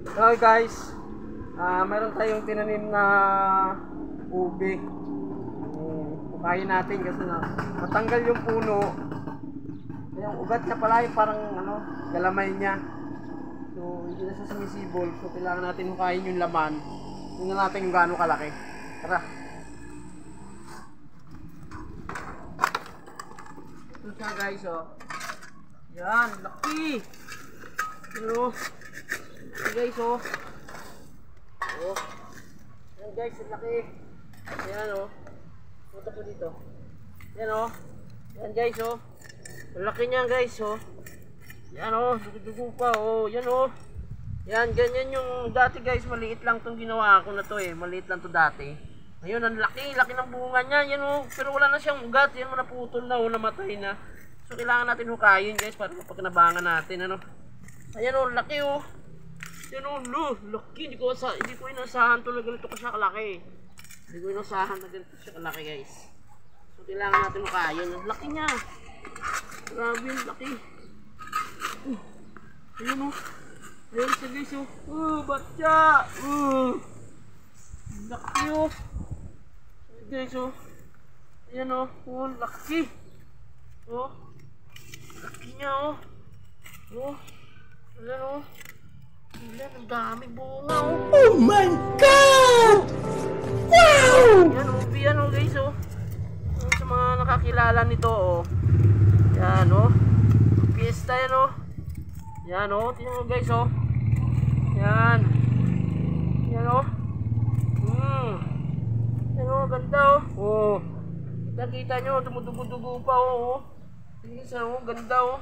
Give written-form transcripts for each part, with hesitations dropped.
Okay guys, meron tayong tinanim na ube. Pukayin natin kasi matanggal yung puno. Yung ugat niya pala yung parang galamay niya. So hindi na siya sumisibol. So kailangan natin hukayin yung laman. Tingnan natin kung gaano kalaki. Tara. Ito siya guys, oh. Yan, laki. Pero yan guys, oh. Oh. Yan guys, ang laki. Yan, oh. Punta po dito. Yan, oh. Yan guys, oh. Ang laki niyan guys, oh. Yan, oh. Dugo-dugo pa, oh. Yan, oh. Yan, ganyan yung dati guys. Maliit lang itong ginawa ko na to eh. Maliit lang to dati. Ngayon, ang laki. Laki ng bunga niya. Yan, oh. Pero wala na siyang ugat. Yan, naputol na, oh. Namatay na. So, kailangan natin hukayin guys para mapagkinabangan natin, ano. Ayan, oh. Laki, oh. Yan, oh. Laki. Hindi ko inasahan to na ganito ka siya kalaki. Hindi ko inasahan na ganito siya kalaki guys. So, kailangan natin hukayin. Ang laki niya. Grabe, laki. Ayan, oh. Ayan siya guys, oh. Batya. Laki, oh. Ayan guys, oh. Ayan, oh. Oh, laki. Oh. Laki niya, oh. Oh. Ayan, oh. Ayan, ang daming bunga, oh. Oh my God! Wow! Ayan, oh. Ayan, oh guys, oh. Ayan, sa mga nakakilala nito, oh. Ayan, oh. Fiesta yan, oh. Ayan, oh. Tingnan mo guys, oh. Ayan. Ayan, oh. Ayan, oh. Ganda, oh. Oh. Nakita nyo, dumudugo-dugo pa, oh. Tingnan sa, oh. Ganda, oh.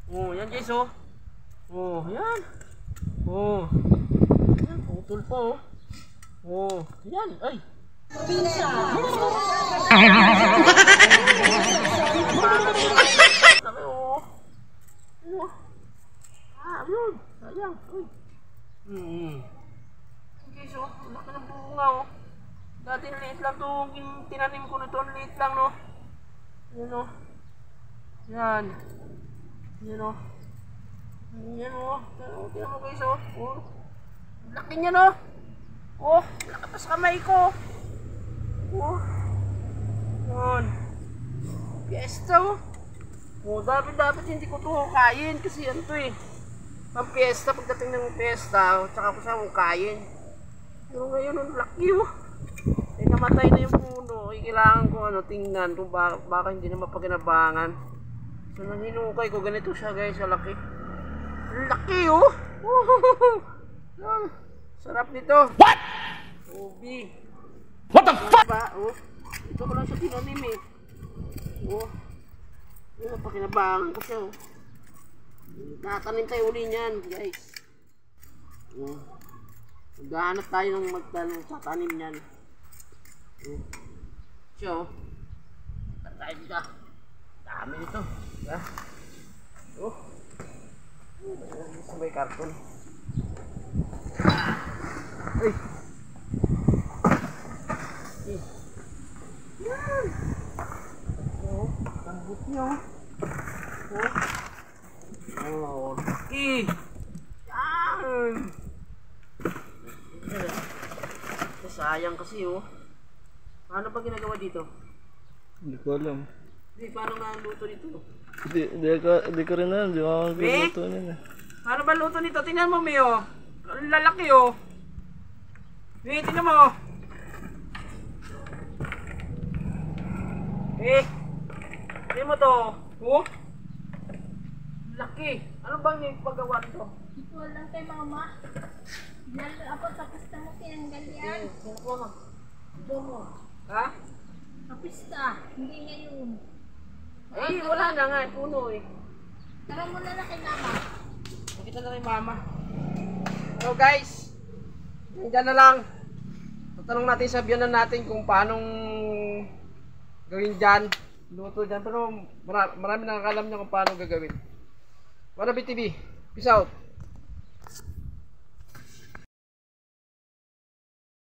Oh, yan guys, oh. Oh, yan. Oh. Yan, putol pa, oh. Oh, yan. Ay. Sabi, oh. Oh. Ayun. Sayang. Uy. Guys, oh. Laki ng bunga, oh. Dati liit lang to. Tinanim ko nito. Liit lang, no. Yan, oh. Yan. Yan, oh. Yan, oh. Tingnan mo guys, oh. Oh. Laki niya, no. Oh. Laki pa sa kamay ko. Oh. Yan. Fiesta, oh. Oh, dapat hindi ko ito hukayin kasi yan to eh. Ang fiesta, pagdating ng fiesta, tsaka ko siya hukayin. Pero ngayon, ang laki, oh. Eh, namatay na yung puno. Eh, kailangan ko tingnan kung baka hindi na mapaginabangan. So, nang hinukay ko, ganito siya guys, ang laki. Ang laki, oh! Sarap nito. What? Ubi. What the fuck? Ba, oh. Ito ko lang siya tinanim eh. Oh. Ayan, pakinabangan ko siya, oh. Nakatanim tayo uli niyan, guys. Oh. Maghahanap tayo ng magtatanim niyan. Oh. Siya, oh. Saan tayo dito? Dami nito. Diba? Oh. Sabay karton. Ay. Yan. Oh, lambot niya, oh. Oh, laki. Yan. Sayang kasi, oh. Paano ba ginagawa dito? Hindi ko alam. Hindi, paano nga luto dito? Hindi ko rin alam. Hindi ko alam kung luto niya. Paano ba luto nito? Tingnan mo, Mio. Ang lalaki, oh. Eh, tingnan mo. Eh, tingnan mo to. Oh. Laki. Ano bang yung paggawa nito? Ito lang kay mama. Lalo ako sa pista mo tinanggal yan. Ito mo. Ha? Sa pista, hindi ngayon. Eh, wala na nga. Puno eh. Tara mo na kay mama. Nakita na rin mama. So guys, nandiyan na lang. Tatanong natin sa biyanan natin kung paanong gawin dyan. Luto dyan. Pero marami nakakalam niya kung paano gagawin. Wanabe TV. Peace out.